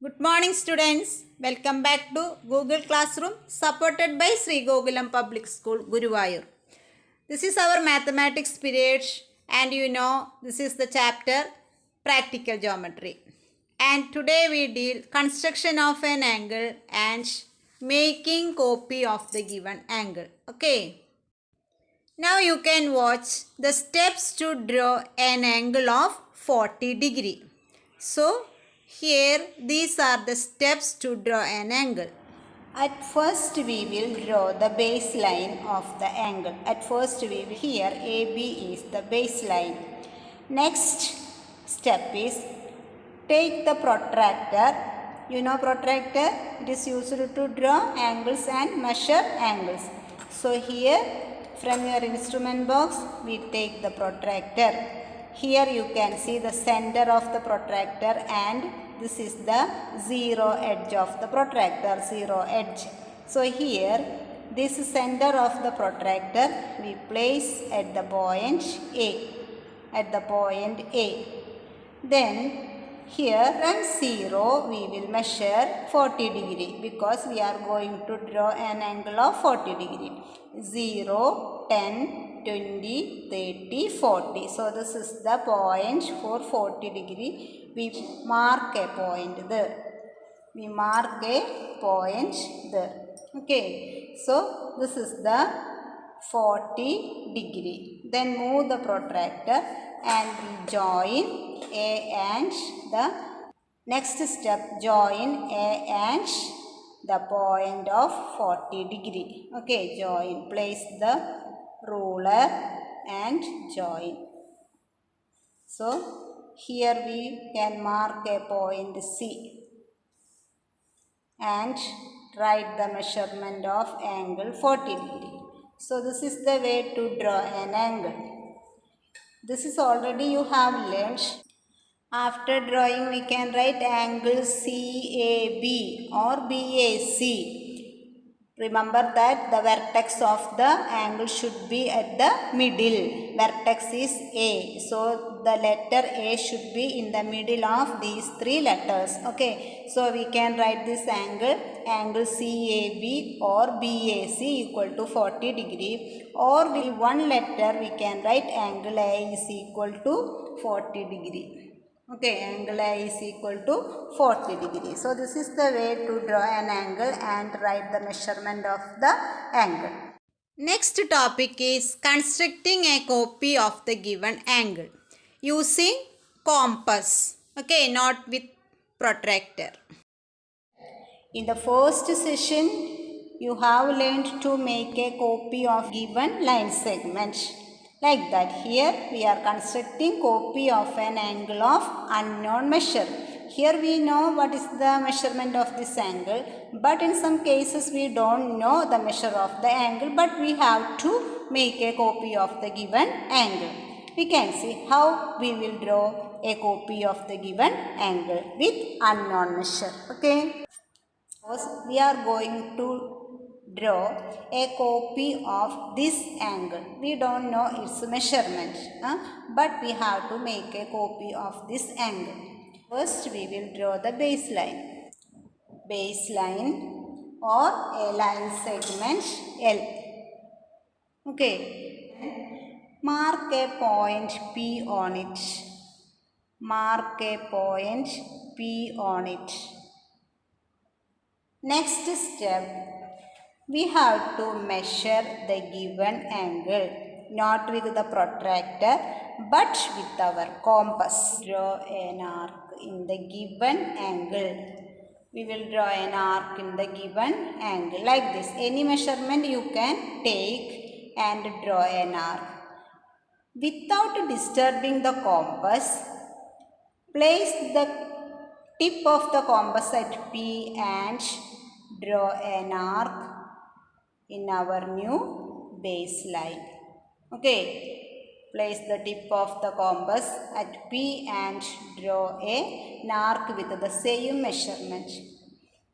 Good morning students. Welcome back to Google Classroom supported by Sri Gokulam Public School, Guruvayur. This is our mathematics period and this is the chapter practical geometry. And today we deal construction of an angle and making copy of the given angle. Okay. Now you can watch the steps to draw an angle of 40 degree. So here these are the steps to draw an angle. At first we will draw the baseline of the angle. At first we will, here AB is the baseline. Next step is take the protractor. You know protractor? It is used to draw angles and measure angles. So here from your instrument box we take the protractor. Here you can see the center of the protractor and this is the zero edge of the protractor, zero edge. So here this center of the protractor we place at the point A. Then here from 0 we will measure 40 degree because we are going to draw an angle of 40 degree. 0, 10, 20, 30, 40. So this is the point for 40 degree. We mark a point there. Okay. So this is the 40 degree. Then move the protractor and we join A and the next step, join A and the point of 40 degree. Okay, join. Place the ruler and join. So here we can mark a point C and write the measurement of angle 40 degree. So this is the way to draw an angle. This is already you have learned. After drawing we can write angle CAB or BAC. Remember that the vertex of the angle should be at the middle. Vertex is A. So the letter A should be in the middle of these three letters. Okay. So we can write this angle CAB or BAC equal to 40 degree. Or with one letter we can write angle A is equal to 40 degree. Okay, angle A is equal to 40 degree. So this is the way to draw an angle and write the measurement of the angle. Next topic is constructing a copy of the given angle using compass. Okay, not with protractor. In the first session, you have learned to make a copy of given line segment. Like that, here we are constructing copy of an angle of unknown measure. Here we know what is the measurement of this angle, but in some cases we don't know the measure of the angle, but we have to make a copy of the given angle. We can see how we will draw a copy of the given angle with unknown measure. Okay. We are going to draw a copy of this angle. We don't know its measurement, but we have to make a copy of this angle. First we will draw the baseline. Baseline or a line segment L. Okay. Mark a point P on it. Mark a point P on it. Next step, we have to measure the given angle, not with the protractor, but with our compass. Draw an arc in the given angle. We will draw an arc in the given angle like this. Any measurement you can take and draw an arc. Without disturbing the compass, place the tip of the compass at P and draw an arc in our new baseline. Okay, place the tip of the compass at P and draw an arc with the same measurement.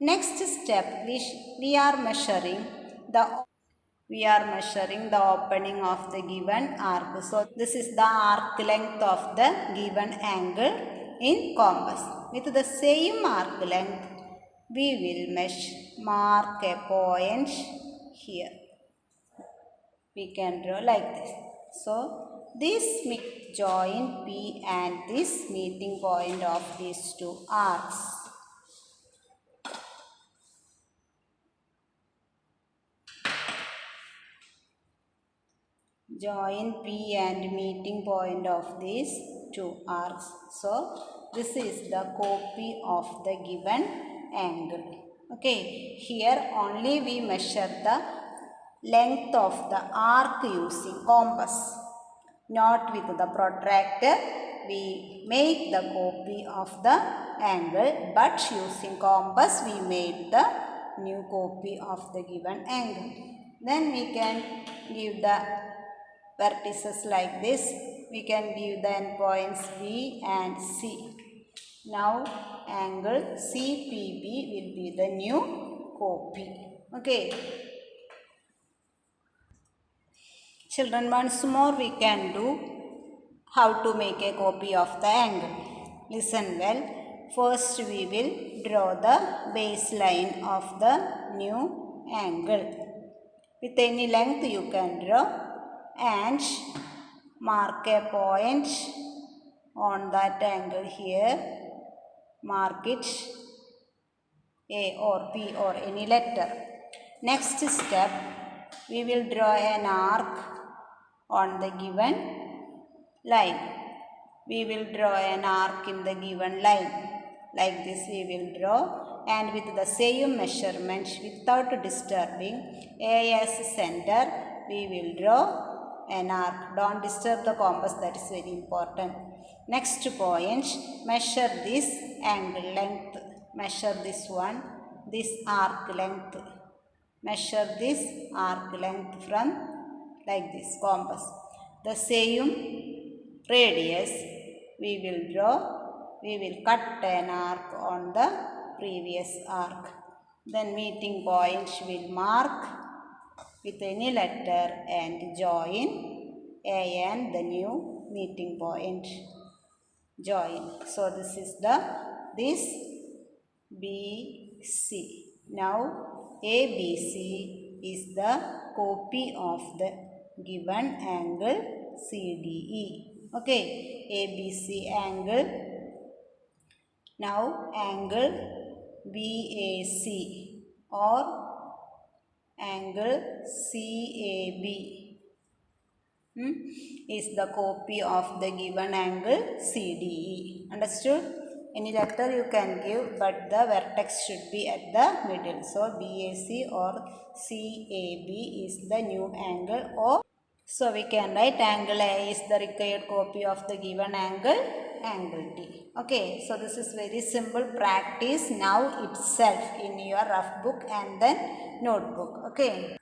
Next step, we are measuring the opening of the given arc. So this is the arc length of the given angle. in compass. With the same arc length, we will mark a point here. We can draw like this. So, this join P and this meeting point of these two arcs. Join P and meeting point of these two arcs. So, this is the copy of the given angle. Okay, here only we measure the length of the arc using compass, not with the protractor. We make the copy of the angle, but using compass we made the new copy of the given angle. Then we can give the vertices like this. We can give the endpoints B and C. Now angle CPB will be the new copy. Okay. Children, once more we can do how to make a copy of the angle. Listen well. First we will draw the baseline of the new angle. With any length you can draw and mark a point on that angle here. Mark it A or P or any letter. Next step, we will draw an arc on the given line. We will draw an arc in the given line. Like this we will draw, and with the same measurement without disturbing A as center, we will draw an arc. Don't disturb the compass, that is very important. Next point, measure this angle length. Measure this one, this arc length. Measure this arc length from like this compass. The same radius we will draw. We will cut an arc on the previous arc. Then meeting point will mark with any letter and join A and the new meeting point. Join. So this is this BC. Now ABC is the copy of the given angle CDE. Okay, ABC angle. Now angle BAC or angle CAB is the copy of the given angle CDE. Understood? Any letter you can give, but the vertex should be at the middle. So BAC or CAB is the new angle O. So we can write angle A is the required copy of the given angle D. Okay, so this is very simple. Practice now itself in your rough book and then notebook. Okay.